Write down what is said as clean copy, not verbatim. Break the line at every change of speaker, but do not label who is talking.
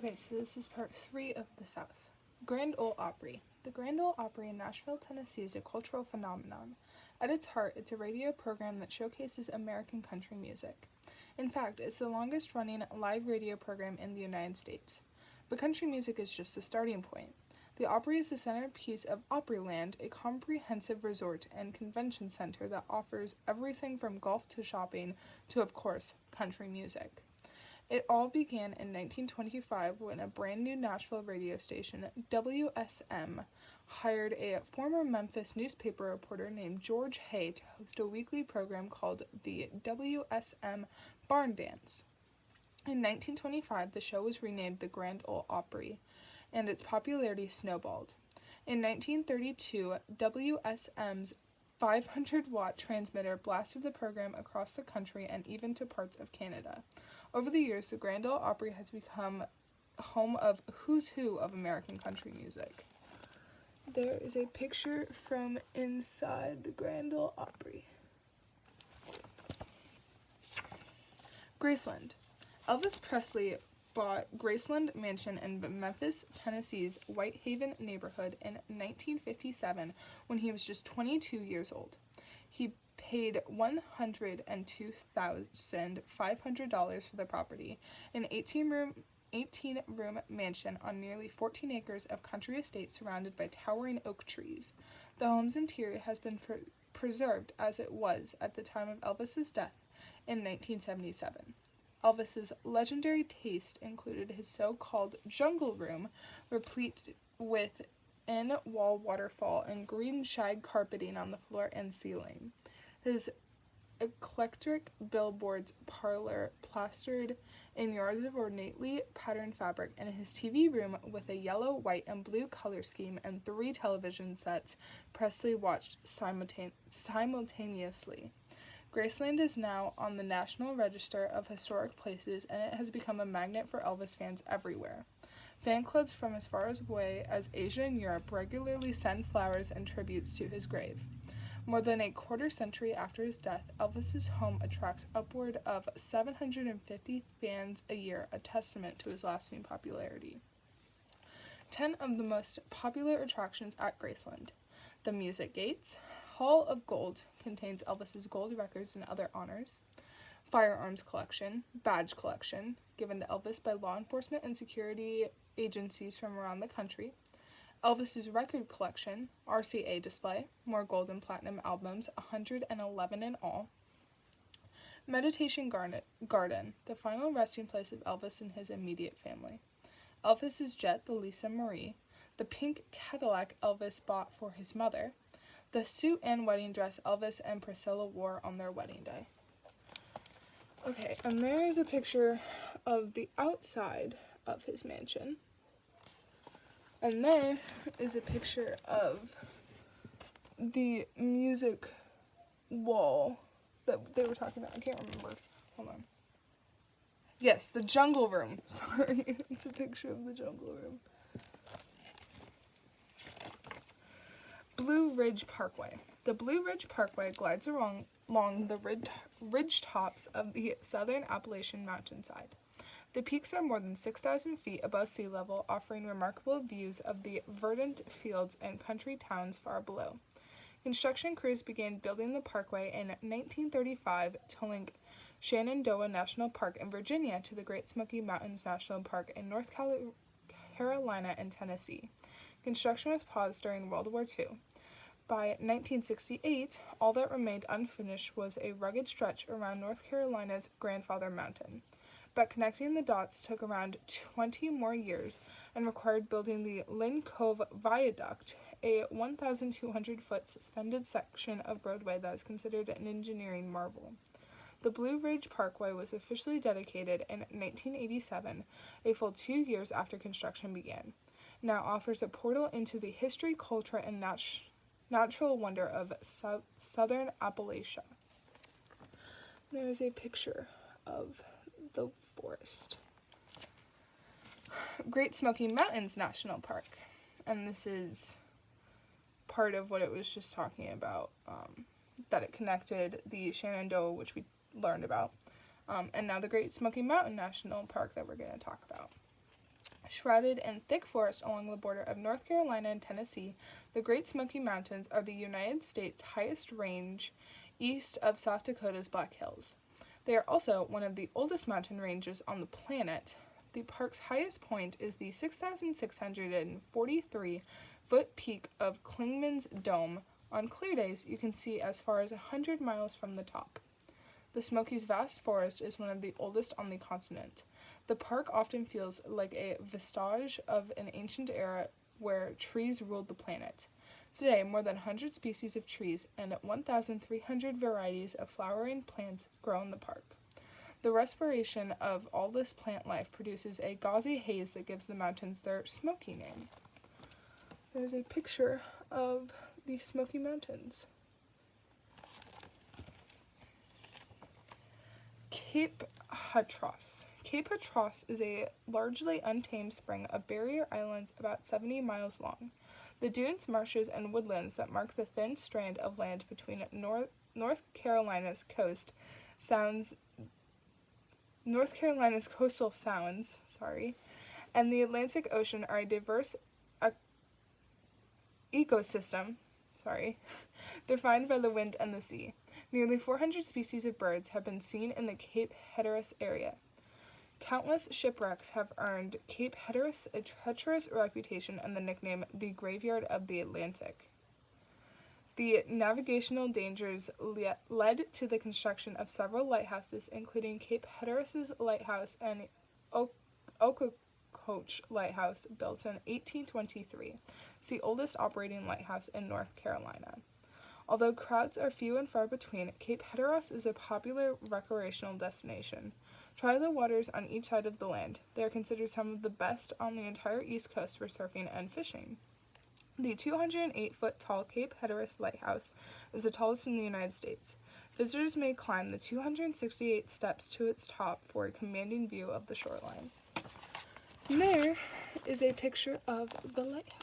Okay, so this is part 3 of the South. Grand Ole Opry. The Grand Ole Opry in Nashville, Tennessee is a cultural phenomenon. At its heart, it's a radio program that showcases American country music. In fact, it's the longest running live radio program in the United States. But country music is just the starting point. The Opry is the centerpiece of Opryland, a comprehensive resort and convention center that offers everything from golf to shopping to, of course, country music. It all began in 1925 when a brand new Nashville radio station, WSM, hired a former Memphis newspaper reporter named George Hay to host a weekly program called the WSM Barn Dance. In 1925, the show was renamed the Grand Ole Opry, and its popularity snowballed. In 1932, WSM's 500-watt transmitter blasted the program across the country and even to parts of Canada. Over the years, the Grand Ole Opry has become home of who's who of American country music. There is a picture from inside the Grand Ole Opry. Graceland. Elvis Presley bought Graceland Mansion in Memphis, Tennessee's Whitehaven neighborhood in 1957 when he was just 22 years old. He paid $102,500 for the property, an 18-room mansion on nearly 14 acres of country estate surrounded by towering oak trees. The home's interior has been preserved as it was at the time of Elvis's death in 1977. Elvis's legendary taste included his so-called jungle room, replete with in-wall waterfall and green shag carpeting on the floor and ceiling. His eclectic billboards parlor plastered in yards of ornately patterned fabric, and his TV room with a yellow, white, and blue color scheme and 3 television sets Presley watched simultaneously. Graceland is now on the National Register of Historic Places, and it has become a magnet for Elvis fans everywhere. Fan clubs from as far away as Asia and Europe regularly send flowers and tributes to his grave. More than a quarter century after his death, Elvis's home attracts upward of 750 fans a year, a testament to his lasting popularity. 10 of the most popular attractions at Graceland. The Music Gates. Hall of Gold contains Elvis's gold records and other honors. Firearms collection, badge collection, given to Elvis by law enforcement and security agencies from around the country. Elvis's record collection, RCA display, more gold and platinum albums, 111 in all. Meditation Garden, the final resting place of Elvis and his immediate family. Elvis's jet, the Lisa Marie. The pink Cadillac Elvis bought for his mother. The suit and wedding dress Elvis and Priscilla wore on their wedding day. Okay, and there is a picture of the outside of his mansion. And there is a picture of the music wall that they were talking about. I can't remember. Hold on. Yes, the jungle room. Sorry, it's a picture of the jungle room. Blue Ridge Parkway. The Blue Ridge Parkway glides along the ridge tops of the southern Appalachian mountainside. The peaks are more than 6,000 feet above sea level, offering remarkable views of the verdant fields and country towns far below. Construction crews began building the parkway in 1935 to link Shenandoah National Park in Virginia to the Great Smoky Mountains National Park in North Carolina and Tennessee. Construction was paused during World War II. By 1968, all that remained unfinished was a rugged stretch around North Carolina's Grandfather Mountain. But connecting the dots took around 20 more years and required building the Lynn Cove Viaduct, a 1,200-foot suspended section of roadway that is considered an engineering marvel. The Blue Ridge Parkway was officially dedicated in 1987, a full 2 years after construction began. Now offers a portal into the history, culture, and natural wonder of southern Appalachia. There is a picture of the forest. Great Smoky Mountains National Park. And this is part of what it was just talking about, that it connected the Shenandoah, which we learned about, and now the Great Smoky Mountain National Park that we're going to talk about. Shrouded in thick forest along the border of North Carolina and Tennessee, the Great Smoky Mountains are the United States' highest range east of South Dakota's Black Hills. They are also one of the oldest mountain ranges on the planet. The park's highest point is the 6,643-foot peak of Clingman's Dome. On clear days, you can see as far as 100 miles from the top. The Smokies' vast forest is one of the oldest on the continent. The park often feels like a vestige of an ancient era where trees ruled the planet. Today, more than 100 species of trees and 1,300 varieties of flowering plants grow in the park. The respiration of all this plant life produces a gauzy haze that gives the mountains their Smoky name. There's a picture of the Smoky Mountains. Cape Hatteras. Cape Hatteras is a largely untamed spring of barrier islands about 70 miles long. The dunes, marshes, and woodlands that mark the thin strand of land between North Carolina's coastal sounds, and the Atlantic Ocean are a diverse ecosystem, defined by the wind and the sea. Nearly 400 species of birds have been seen in the Cape Hatteras area. Countless shipwrecks have earned Cape Hatteras a treacherous reputation and the nickname the Graveyard of the Atlantic. The navigational dangers led to the construction of several lighthouses, including Cape Hatteras Lighthouse and Ocracoke Lighthouse, built in 1823. It's the oldest operating lighthouse in North Carolina. Although crowds are few and far between, Cape Hatteras is a popular recreational destination. Try the waters on each side of the land. They are considered some of the best on the entire East Coast for surfing and fishing. The 208-foot tall Cape Hatteras Lighthouse is the tallest in the United States. Visitors may climb the 268 steps to its top for a commanding view of the shoreline. And there is a picture of the lighthouse.